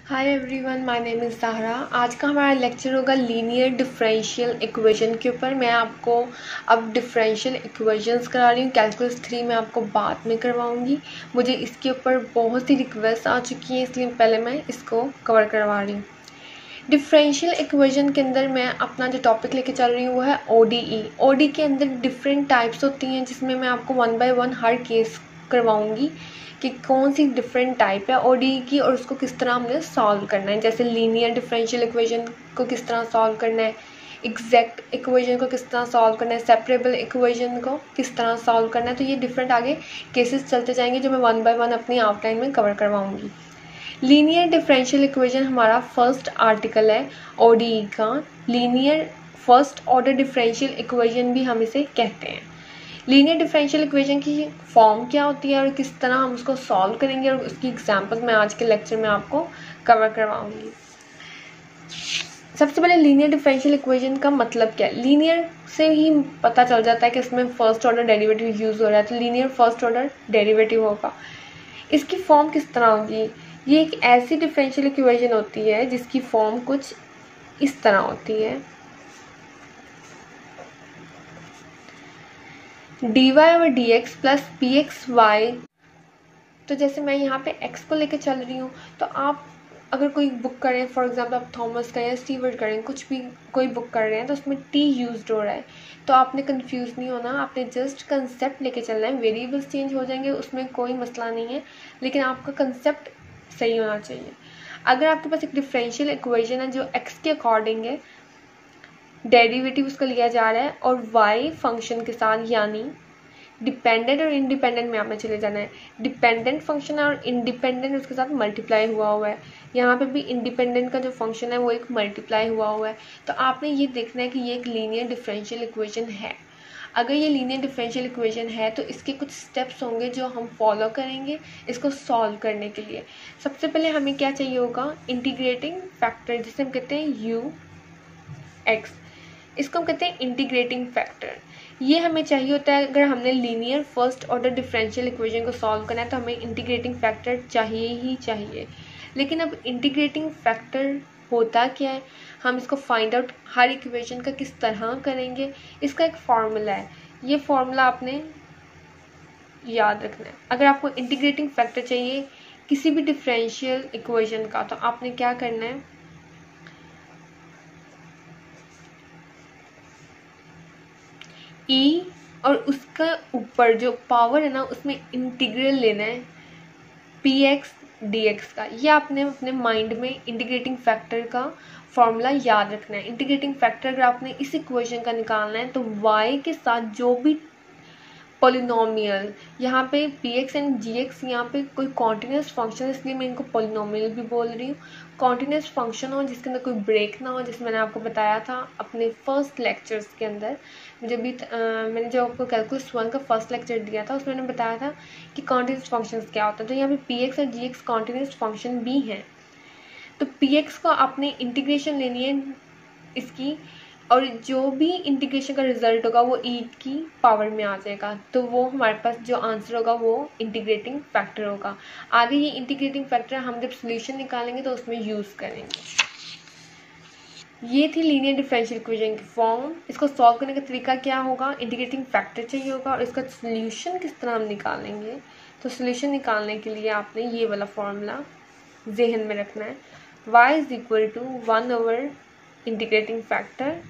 Hi everyone, my name is Zahra. आज का हमारा लेक्चर होगा लीनियर डिफरेंशियल इक्वेशन के ऊपर। मैं आपको अब डिफरेंशियल इक्वेशंस करा रही हूँ। कैलकुलस 3 में आपको बाद में करवाऊँगी। मुझे इसके ऊपर बहुत सी रिक्वेस्ट आ चुकी हैं, इसलिए पहले मैं इसको कवर करवा रही हूँ। डिफरेंशियल इक्वेशन के अंदर मैं अपना जो टॉपिक लेके चल रही हूँ वो है ODE। ODE के अंदर डिफरेंट टाइप्स होती हैं, जिसमें मैं आपको 1 बाय 1 हर केस करवाऊँगी कि कौन सी डिफरेंट टाइप है ODE की और उसको किस तरह हमने सॉल्व करना है। जैसे लीनियर डिफरेंशियल इक्वेशन को किस तरह सॉल्व करना है, एग्जैक्ट इक्वेशन को किस तरह सॉल्व करना है, सेपरेबल इक्वेशन को किस तरह सॉल्व करना है। तो ये डिफरेंट आगे केसेस चलते जाएंगे जो मैं 1 बाय 1 अपनी आउटलाइन में कवर करवाऊँगी। लीनियर डिफरेंशियल इक्वेशन हमारा फर्स्ट आर्टिकल है ODE का। Linear first order differential equation भी हम इसे कहते हैं। लीनियर डिफरेंशियल इक्वेशन की फॉर्म क्या होती है और किस तरह हम उसको सॉल्व करेंगे और उसकी एग्जांपल मैं आज के लेक्चर में आपको कवर करवाऊंगी। सबसे पहले लीनियर डिफरेंशियल इक्वेशन का मतलब क्या है। लीनियर से ही पता चल जाता है कि इसमें फर्स्ट ऑर्डर डेरिवेटिव यूज हो रहा है, तो लीनियर फर्स्ट ऑर्डर डेरिवेटिव होगा। इसकी फॉर्म किस तरह होगी। ये एक ऐसी डिफरेंशियल इक्वेशन होती है जिसकी फॉर्म कुछ इस तरह होती है, dy और dx प्लस pxy। तो जैसे मैं यहाँ पे x को लेके चल रही हूँ, तो आप अगर कोई बुक करें, फॉर एग्जांपल आप थॉमस का या स्टीवर्ट करें, कुछ भी कोई बुक कर रहे हैं, तो उसमें t यूज्ड हो रहा है, तो आपने कंफ्यूज नहीं होना, आपने जस्ट कंसेप्ट लेके चलना है। वेरिएबल्स चेंज हो जाएंगे, उसमें कोई मसला नहीं है, लेकिन आपका कंसेप्ट सही होना चाहिए। अगर आपके पास एक डिफरेंशियल इक्वेशन है जो x के अकॉर्डिंग है, डेरिवेटिव उसका लिया जा रहा है और y फंक्शन के साथ, यानी डिपेंडेंट और इंडिपेंडेंट में आपने चले जाना है। डिपेंडेंट फंक्शन है और इंडिपेंडेंट उसके साथ मल्टीप्लाई हुआ हुआ है। यहाँ पे भी इंडिपेंडेंट का जो फंक्शन है वो एक मल्टीप्लाई हुआ हुआ है। तो आपने ये देखना है कि ये एक लीनियर डिफरेंशियल इक्वेशन है। अगर ये लीनियर डिफरेंशियल इक्वेशन है तो इसके कुछ स्टेप्स होंगे जो हम फॉलो करेंगे इसको सॉल्व करने के लिए। सबसे पहले हमें क्या चाहिए होगा, इंटीग्रेटिंग फैक्टर, जिसे हम कहते हैं UX। इसको हम कहते हैं इंटीग्रेटिंग फैक्टर। ये हमें चाहिए होता है अगर हमने linear first order differential equation को सॉल्व करना है, तो हमें इंटीग्रेटिंग फैक्टर चाहिए ही चाहिए। लेकिन अब इंटीग्रेटिंग फैक्टर होता क्या है, हम इसको फाइंड आउट हर इक्वेशन का किस तरह करेंगे, इसका एक फॉर्मूला है। ये फॉर्मूला आपने याद रखना है। अगर आपको इंटीग्रेटिंग फैक्टर चाहिए किसी भी डिफरेंशियल इक्वेशन का, तो आपने क्या करना है, E और उसका ऊपर जो पावर है ना, उसमें इंटीग्रल लेना है px dx का। ये आपने अपने माइंड में इंटीग्रेटिंग फैक्टर का फॉर्मूला याद रखना है। इंटीग्रेटिंग फैक्टर अगर आपने इस इक्वेशन का निकालना है, तो y के साथ जो भी पॉलिनोमियल, यहाँ पे px एंड gx, यहाँ पे कोई कॉन्टिन्यूस फंक्शन है, इसलिए मैं इनको पॉलिनोमियल भी बोल रही हूँ। कॉन्टिन्यूस फंक्शन हो जिसके अंदर कोई ब्रेक ना हो, जैसे मैंने आपको बताया था अपने फर्स्ट लेक्चर्स के अंदर। मैंने जो आपको कैलकुलस 1 का फर्स्ट लेक्चर दिया था, उसमें मैंने बताया था कि कॉन्टिन्यूस फंक्शंस क्या होता है। तो यहाँ पे px और gx कॉन्टिन्यूस फंक्शन भी हैं। तो px को आपने इंटीग्रेशन लेनी है इसकी, और जो भी इंटीग्रेशन का रिजल्ट होगा वो e की पावर में आ जाएगा, तो वो हमारे पास जो आंसर होगा वो इंटीग्रेटिंग फैक्टर होगा। आगे ये इंटीग्रेटिंग फैक्टर हम जब सोल्यूशन निकालेंगे तो उसमें यूज़ करेंगे। ये थी लीनियर डिफरेंशियल इक्वेशन की फॉर्म। इसको सॉल्व करने का तरीका क्या होगा, इंटीग्रेटिंग फैक्टर चाहिए होगा और इसका सोल्यूशन किस तरह हम निकालेंगे। तो सोल्यूशन निकालने के लिए आपने ये वाला फॉर्मूला जहन में रखना है, y is equal to 1 over integrating factor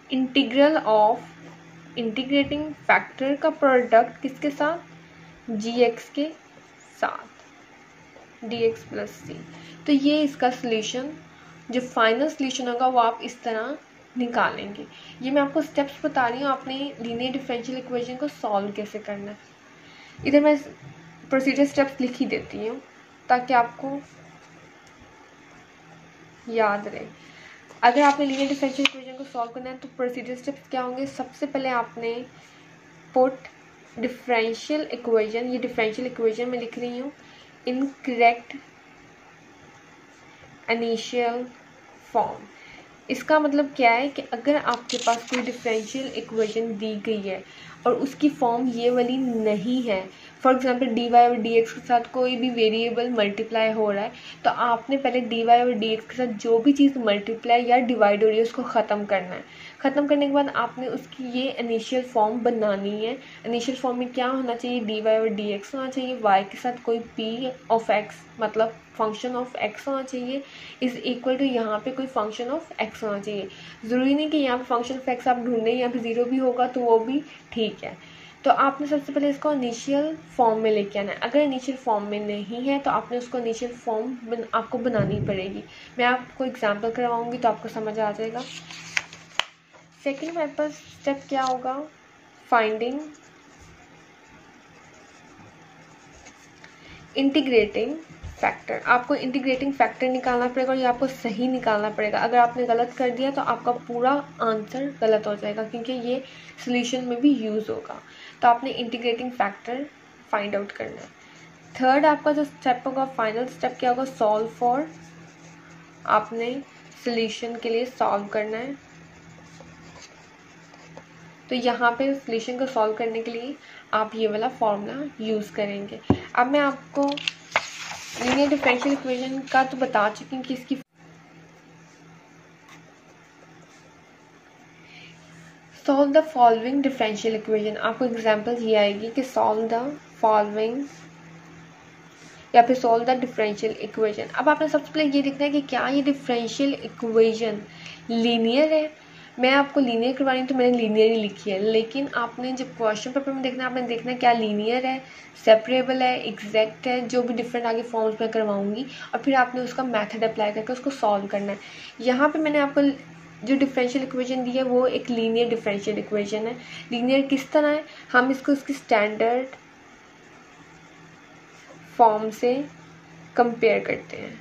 integral of integrating factor का प्रोडक्ट किसके साथ, gx के साथ, dx प्लस c। तो ये इसका सोल्यूशन, जो फाइनल सोल्यूशन होगा वो आप इस तरह निकालेंगे। ये मैं आपको स्टेप्स बता रही हूँ, आपने लीनियर डिफरेंशियल इक्वेशन को सॉल्व कैसे करना है। इधर मैं प्रोसीजर स्टेप्स लिख ही देती हूँ ताकि आपको याद रहे। अगर आपने लीनियर डिफरेंशियल इक्वेशन को सॉल्व करना है तो प्रोसीजर स्टेप्स क्या होंगे। सबसे पहले आपने पुट डिफरेंशियल इक्वेशन, ये डिफरेंशियल इक्वेशन में लिख रही हूँ, इन करेक्ट इनिशियल फॉर्म। इसका मतलब क्या है कि अगर आपके पास कोई डिफरेंशियल इक्वेशन दी गई है और उसकी फॉर्म ये वाली नहीं है, फॉर एग्जांपल डी वाई और डी एक्स के साथ कोई भी वेरिएबल मल्टीप्लाई हो रहा है तो आपने पहले डी वाई और डी एक्स के साथ जो भी चीज़ मल्टीप्लाई या डिवाइड हो रही है उसको ख़त्म करना है। ख़त्म करने के बाद आपने उसकी ये इनिशियल फॉर्म बनानी है। इनिशियल फॉर्म में क्या होना चाहिए, डी वाई और डी एक्स होना चाहिए, वाई के साथ कोई पी ऑफ एक्स मतलब फंक्शन ऑफ एक्स होना चाहिए इज इक्वल टू यहाँ पे कोई फंक्शन ऑफ एक्स होना चाहिए। ज़रूरी नहीं कि यहाँ पे फंक्शन ऑफ एक्स आप ढूंढें, यहाँ पे ज़ीरो भी होगा तो वो भी ठीक है। तो आपने सबसे पहले इसको इनिशियल फॉर्म में लेके आना है। अगर इनिशियल फॉर्म में नहीं है तो आपने उसको इनिशियल फॉर्म आपको बनानी पड़ेगी। मैं आपको एग्जांपल करवाऊंगी तो आपको समझ आ जाएगा। सेकंड हमारे पास स्टेप क्या होगा, फाइंडिंग इंटीग्रेटिंग फैक्टर। आपको इंटीग्रेटिंग फैक्टर निकालना पड़ेगा और ये आपको सही निकालना पड़ेगा। अगर आपने गलत कर दिया तो आपका पूरा आंसर गलत हो जाएगा क्योंकि ये सॉल्यूशन में भी यूज़ होगा। तो आपने इंटीग्रेटिंग फैक्टर फाइंड आउट करना है। थर्ड आपका जो स्टेप होगा, फाइनल स्टेप क्या होगा, सॉल्व फॉर। आपने सॉल्यूशन के लिए सॉल्व करना है। तो यहाँ पे सॉल्यूशन को सॉल्व करने के लिए आप ये वाला फॉर्मूला यूज़ करेंगे। अब मैं आपको लीनियर डिफरेंशियल इक्वेशन का तो बता चुकी हूँ कि इसकी solve the following differential equation. आपको एग्जांपल ये आएगी कि सॉल्व द फॉलोइंग या फिर सॉल्व द डिफरेंशियल इक्वेशन। अब आपने सबसे पहले ये देखना है कि क्या ये डिफरेंशियल इक्वेशन लीनियर है। मैं आपको लीनियर करवानी है तो मैंने लीनियर ही लिखी है, लेकिन आपने जब क्वेश्चन पेपर में देखना है आपने देखना है क्या लीनियर है, सेपरेबल है, एग्जैक्ट है, जो भी डिफरेंट आगे फॉर्म्स में करवाऊंगी और फिर आपने उसका मेथड अप्लाई करके उसको सॉल्व करना है। यहाँ पे मैंने आपको जो डिफरेंशियल इक्वेशन दी है वो एक लीनियर डिफरेंशियल इक्वेशन है। लीनियर किस तरह है, हम इसको इसकी स्टैंडर्ड फॉर्म से कंपेयर करते हैं।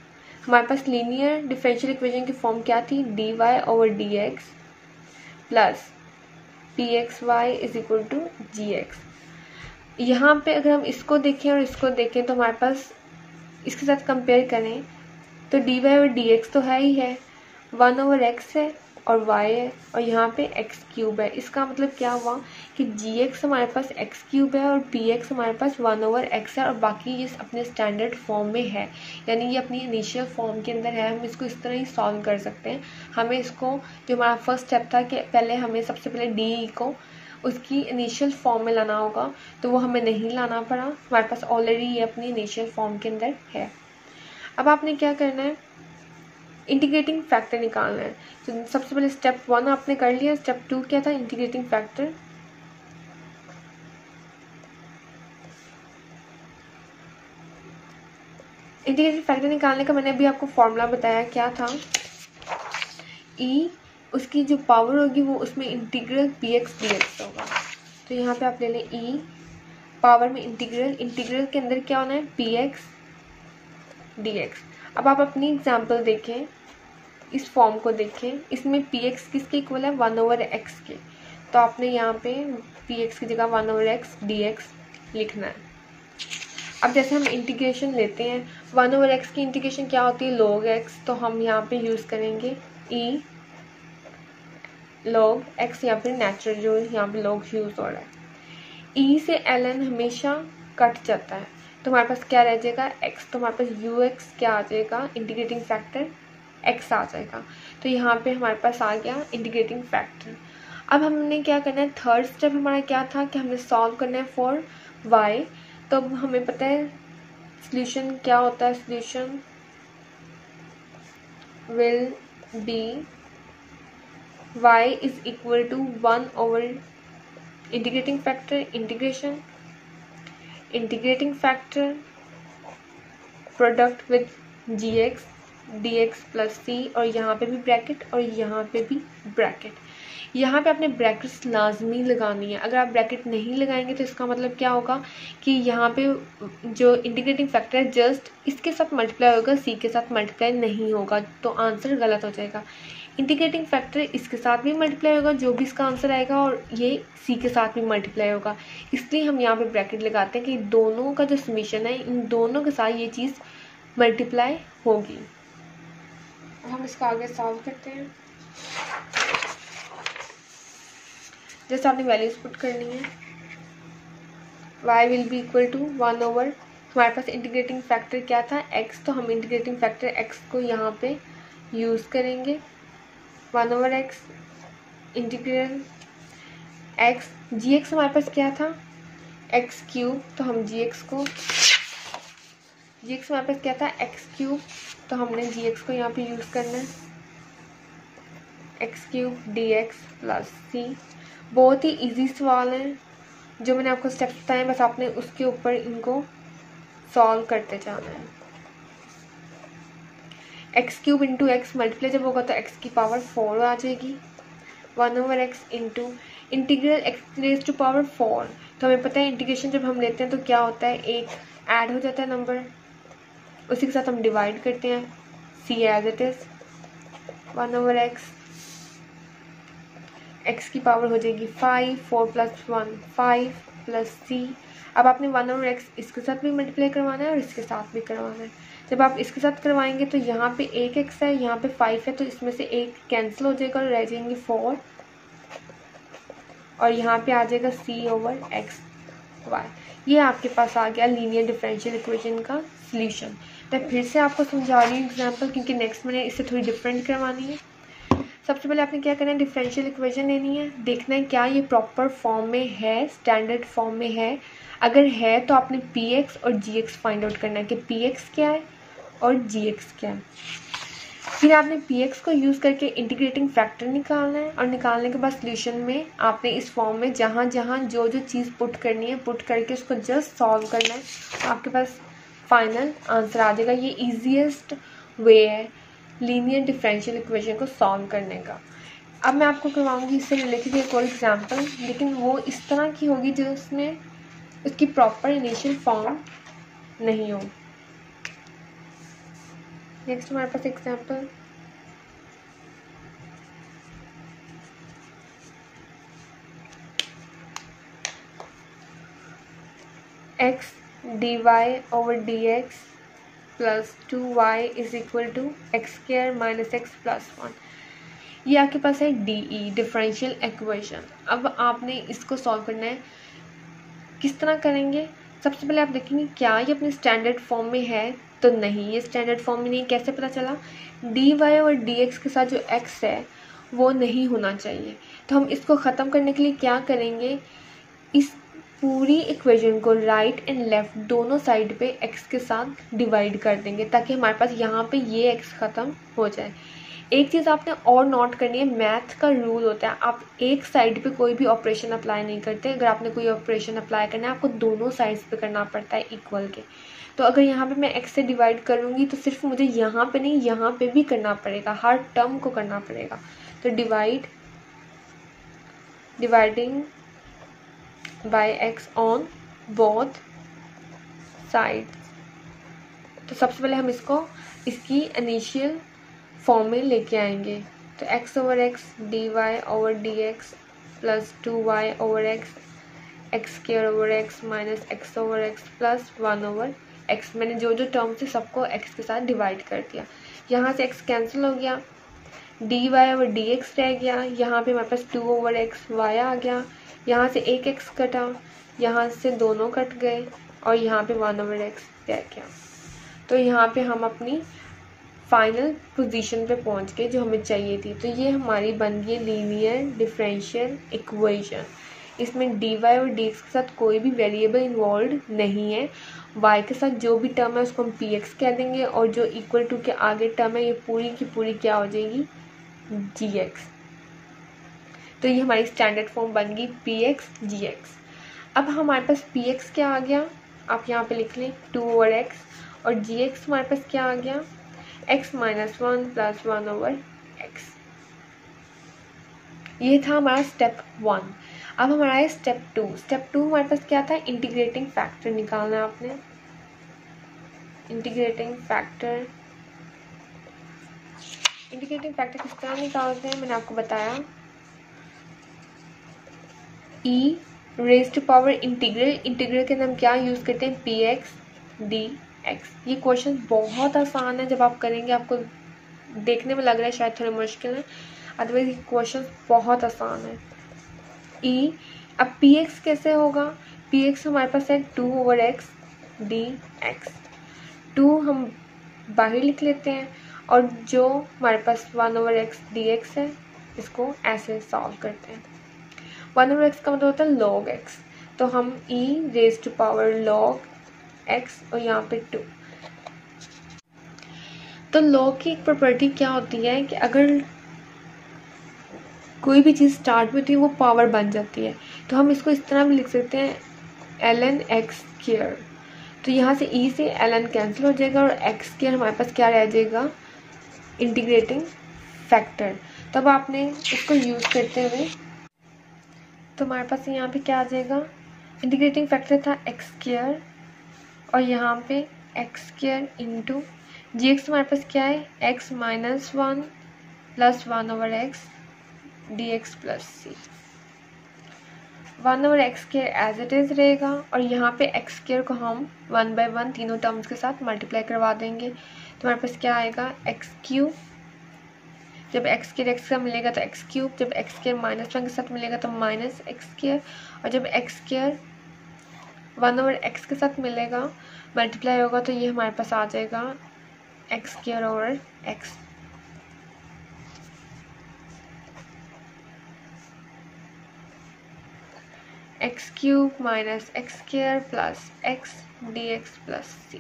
हमारे पास लीनियर डिफरेंशियल इक्वेशन की फॉर्म क्या थी, d y over d x plus p x y is equal to g x. यहाँ पे अगर हम इसको देखें और इसको देखें तो हमारे पास इसके साथ कंपेयर करें तो डी वाई और डी एक्स तो है ही है, 1 ओवर एक्स है और y है और यहाँ पे x क्यूब है। इसका मतलब क्या हुआ कि gx हमारे पास x क्यूब है और px हमारे पास 1 ओवर x है और बाकी ये अपने स्टैंडर्ड फॉर्म में है, यानी ये अपनी इनिशियल फॉर्म के अंदर है। हम इसको इस तरह ही सॉल्व कर सकते हैं। हमें इसको जो हमारा फर्स्ट स्टेप था कि पहले हमें सबसे पहले डी को उसकी इनिशियल फॉर्म में लाना होगा तो वो हमें नहीं लाना पड़ा, हमारे पास ऑलरेडी ये अपनी इनिशियल फॉर्म के अंदर है। अब आपने क्या करना है, इंटीग्रेटिंग फैक्टर निकालना है। तो सबसे पहले स्टेप 1 आपने कर लिया। स्टेप 2 क्या था, इंटीग्रेटिंग फैक्टर। इंटीग्रेटिंग फैक्टर निकालने का मैंने अभी आपको फॉर्मूला बताया क्या था, ई उसकी जो पावर होगी वो उसमें integral P x D x होगा। तो यहाँ पे आप ले लें ई पावर में इंटीग्रल, इंटीग्रल के अंदर क्या होना है, पी एक्स डी एक्स। अब आप अपनी एग्जाम्पल देखें, इस फॉर्म को देखें, इसमें पी एक्स किसके इक्वल है, 1 ओवर एक्स के। तो आपने यहाँ पे पी एक्स की जगह 1 ओवर एक्स डी एक्स लिखना है। अब जैसे हम इंटीग्रेशन लेते हैं, 1 ओवर एक्स की इंटीग्रेशन क्या होती है, log एक्स। तो हम यहाँ पे यूज़ करेंगे ई log एक्स या फिर नेचुरल जो यहाँ पे log यूज़ हो रहा है। ई से एल एन हमेशा कट जाता है तो हमारे पास क्या रह जाएगा, एक्स। तो हमारे पास यू एक्स क्या आ जाएगा, इंटीग्रेटिंग फैक्टर एक्स आ जाएगा। तो यहाँ पे हमारे पास आ गया इंटीग्रेटिंग फैक्टर। अब हमने क्या करना है, थर्ड स्टेप हमारा क्या था कि हमें सॉल्व करना है फॉर वाई। तो अब हमें पता है सॉल्यूशन क्या होता है, solution will be y is equal to 1 over integrating factor integration integrating factor product with G X D x plus C, और यहाँ पे भी ब्रैकेट और यहाँ पे भी ब्रैकेट। यहाँ पे आपने ब्रैकेट्स लाजमी लगानी है। अगर आप ब्रैकेट नहीं लगाएंगे तो इसका मतलब क्या होगा कि यहाँ पे जो इंटीग्रेटिंग फैक्टर है जस्ट इसके साथ मल्टीप्लाई होगा, सी के साथ मल्टीप्लाई नहीं होगा, तो आंसर गलत हो जाएगा। इंटीग्रेटिंग फैक्टर इसके साथ भी मल्टीप्लाई होगा जो भी इसका आंसर आएगा, और ये सी के साथ भी मल्टीप्लाई होगा। इसलिए हम यहाँ पे ब्रैकेट लगाते हैं कि दोनों का जो समीशन है इन दोनों के साथ ये चीज़ मल्टीप्लाई होगी। हम इसको आगे सॉल्व करते हैं। जैसे आपने वैल्यूज पुट करनी है, y will be equal to 1 over, हमारे पास इंटीग्रेटिंग फैक्टर क्या था x, तो हम इंटीग्रेटिंग फैक्टर x को यहाँ पे यूज़ करेंगे 1 over x integral x, gx हमारे पास क्या था x क्यूब, तो हम gx हमारे पास क्या था x क्यूब, तो हमने gx को यहाँ पे यूज़ करना है x cube dx plus c। बहुत ही इजी सवाल है, जो मैंने आपको स्टेप्स बताए बस आपने उसके ऊपर इनको सॉल्व करते जाना है। X cube into x multiply जब होगा तो एक्स की पावर 4 आ जाएगी 1 over x into integral x raise to power 4, तो हमें पता है इंटीग्रेशन जब हम लेते हैं तो क्या होता है, एक ऐड हो जाता है नंबर, उसी के साथ हम डिवाइड करते हैं, C as it is 1 over x, X की पावर हो जाएगी 5, 4 प्लस 1 5 प्लस सी। अब आपने 1 ओवर एक्स इसके साथ भी मल्टीप्लाई करवाना है और इसके साथ भी करवाना है। जब आप इसके साथ करवाएंगे तो यहाँ पे एक एक्स है, यहाँ पे 5 है, तो इसमें से एक कैंसिल हो जाएगा और रह जाएंगे 4, और यहाँ पे आ जाएगा सी ओवर एक्स वाई। ये आपके पास आ गया लीनियर डिफरेंशियल इक्वेशन का सॉल्यूशन। मैं फिर से आपको समझा रही हूँ एग्जाम्पल, क्योंकि नेक्स्ट मैंने इससे थोड़ी डिफरेंट करवानी है। सबसे पहले आपने क्या करना है, डिफरेंशियल इक्वेशन लेनी है, देखना है क्या ये प्रॉपर फॉर्म में है, स्टैंडर्ड फॉर्म में है। अगर है तो आपने पी एक्स और जी एक्स फाइंड आउट करना है कि पी एक्स क्या है और जी एक्स क्या है। फिर आपने पी एक्स को यूज़ करके इंटीग्रेटिंग फैक्टर निकालना है, और निकालने के बाद सोल्यूशन में आपने इस फॉर्म में जहाँ जहाँ जो जो चीज़ पुट करनी है पुट करके उसको जस्ट सॉल्व करना है, तो आपके पास फाइनल आंसर आ जाएगा। ये ईजीएस्ट वे है लीनियर डिफरेंशियल इक्वेशन को सॉल्व करने का। अब मैं आपको करवाऊंगी इससे रिलेटेड एक और एग्जाम्पल, लेकिन वो इस तरह की होगी जिसमें उसकी प्रॉपर इनिशियल फॉर्म नहीं हो। नेक्स्ट हमारे पास example x dy over dx plus 2y is equal to X square minus X plus 1। ये आपके पास है DE डिफरेंशियल इक्वेशन। अब आपने इसको सॉल्व करना है, किस तरह करेंगे। सबसे पहले आप देखेंगे क्या ये अपने स्टैंडर्ड फॉर्म में है, तो नहीं, ये स्टैंडर्ड फॉर्म में नहीं। कैसे पता चला, dy और dx के साथ जो x है वो नहीं होना चाहिए, तो हम इसको ख़त्म करने के लिए क्या करेंगे, इस पूरी इक्वेशन को राइट एंड लेफ्ट दोनों साइड पे x के साथ डिवाइड कर देंगे, ताकि हमारे पास यहाँ पे ये x ख़त्म हो जाए। एक चीज़ आपने और नोट करनी है, मैथ का रूल होता है आप एक साइड पे कोई भी ऑपरेशन अप्लाई नहीं करते। अगर आपने कोई ऑपरेशन अप्लाई करना है आपको दोनों साइड्स पे करना पड़ता है इक्वल के। तो अगर यहाँ पे मैं x से डिवाइड करूँगी तो सिर्फ मुझे यहाँ पे नहीं यहाँ पे भी करना पड़ेगा, हर टर्म को करना पड़ेगा। तो dividing by x on both sides. तो सबसे पहले हम इसकी इनिशियल फॉर्म में लेके आएंगे, तो x over x d y over d x plus 2y over x x square over x minus x over x plus 1 over x. मैंने जो जो टर्म थे सबको x के साथ डिवाइड कर दिया। यहाँ से x कैंसिल हो गया, dy ओवर dx रह गया, यहाँ पे हमारे पास 2 ओवर एक्स y आ गया, यहाँ से एक x कटा, यहाँ से दोनों कट गए, और यहाँ पे 1 ओवर एक्स रह गया। तो यहाँ पे हम अपनी फाइनल पोजीशन पे पहुंच गए जो हमें चाहिए थी। तो ये हमारी बन गई लीनियर डिफरेंशियल इक्वेशन। इसमें dy और dx के साथ कोई भी वेरिएबल इन्वॉल्व नहीं है, y के साथ जो भी टर्म है उसको हम px कह देंगे, और जो इक्वल टू के आगे टर्म है ये पूरी की पूरी क्या हो जाएगी, gx। तो ये हमारी स्टैंडर्ड फॉर्म बन गई px gx। अब हमारे पास px क्या आ गया, आप यहाँ पे लिख लें 2 ओवर एक्स, और gx हमारे पास क्या आ गया, x minus 1 plus 1 over x. ये था हमारा स्टेप 1। अब हमारा है स्टेप 2। स्टेप 2 हमारे पास क्या था, इंटीग्रेटिंग फैक्टर निकालना है आपने। इंटीग्रेटिंग फैक्टर किस तरह निकालते हैं मैंने आपको बताया, e raise to power integral के अंदर हम क्या यूज़ करते हैं, px dx। ये क्वेश्चन बहुत आसान है, जब आप करेंगे आपको देखने में लग रहा है शायद थोड़ा मुश्किल है, अदरवाइज ये क्वेश्चन बहुत आसान है। अब px कैसे होगा, पी एक्स हमारे पास है 2/x dx। 2 हम बाहर लिख लेते हैं और जो हमारे पास 1/x dx है इसको ऐसे सॉल्व करते हैं। 1/x का मतलब होता है log x, तो हम e⁻ log x और यहाँ पे 2। तो log की एक प्रॉपर्टी क्या होती है कि अगर कोई भी चीज़ स्टार्ट में होती है वो पावर बन जाती है, तो हम इसको इस तरह भी लिख सकते हैं ln x²। तो यहाँ से e से ln कैंसिल हो जाएगा और x² हमारे पास क्या रह जाएगा, इंटीग्रेटिंग फैक्टर। तब आपने इसको यूज़ करते हुए तो हमारे पास यहाँ पे क्या आ जाएगा, इंटीग्रेटिंग फैक्टर था x² और यहाँ पे x² इंटू gx हमारे पास क्या है, x - 1 plus 1/x dx plus c। 1/x² as it is रहेगा और यहाँ पे x² को हम 1/1 तीनों टर्म्स के साथ मल्टीप्लाई करवा देंगे। तो हमारे पास क्या आएगा, x³। जब x² x का मिलेगा तो x³, जब x² -1 के साथ मिलेगा तो -x², और जब x² 1/x के साथ मिलेगा मल्टीप्लाई होगा तो ये हमारे पास आ जाएगा x²/x। x³ minus x² plus x dx plus c।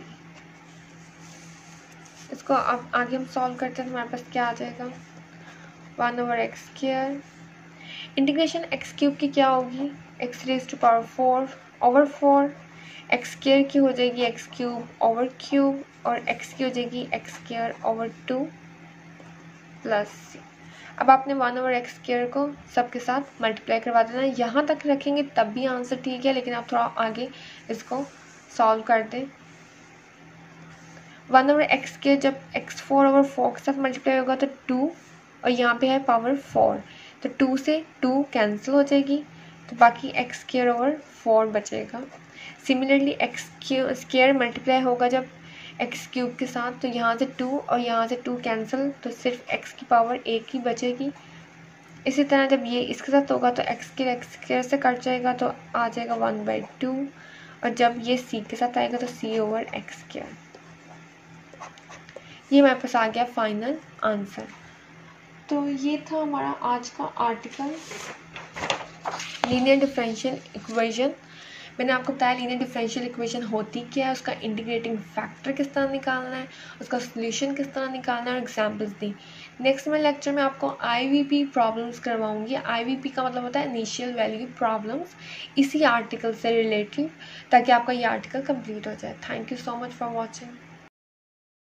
इसको अब आगे हम सॉल्व करते हैं तो हमारे पास क्या आ जाएगा, 1/x²। इंटीग्रेशन x³ की क्या होगी, x⁻⁴/4, x² की हो जाएगी x³ और x की हो जाएगी x²/2 प्लस c। अब आपने 1/x² को सबके साथ मल्टीप्लाई करवा देना। यहाँ तक रखेंगे तब भी आंसर ठीक है, लेकिन आप थोड़ा आगे इसको सॉल्व कर दें। 1/x² जब x4/4 के साथ मल्टीप्लाई होगा तो 2 और यहाँ पे है पावर 4, तो 2 से 2 कैंसिल हो जाएगी तो बाकी x²/4 बचेगा। सिमिलरली x² मल्टीप्लाई होगा जब x³ के साथ, तो यहाँ से 2 और यहाँ से 2 कैंसिल, तो सिर्फ x की पावर 1 ही बचेगी। इसी तरह जब ये इसके साथ होगा तो x² से कट जाएगा तो आ जाएगा 1/2, और जब ये c के साथ आएगा तो c/x²। ये हमारे पास आ गया फाइनल आंसर। तो ये था हमारा आज का आर्टिकल लीनियर डिफरेंशियल इक्वेशन। मैंने आपको बताया लीनियर डिफरेंशियल इक्वेशन होती क्या है, उसका इंटीग्रेटिंग फैक्टर किस तरह निकालना है, उसका सॉल्यूशन किस तरह निकालना है और एग्जांपल्स दी। नेक्स्ट में लेक्चर में आपको IVP प्रॉब्लम्स करवाऊंगी। IVP का मतलब होता है इनिशियल वैल्यू प्रॉब्लम्स, इसी आर्टिकल से रिलेटेड, ताकि आपका ये आर्टिकल कंप्लीट हो जाए। Thank you so much for watching.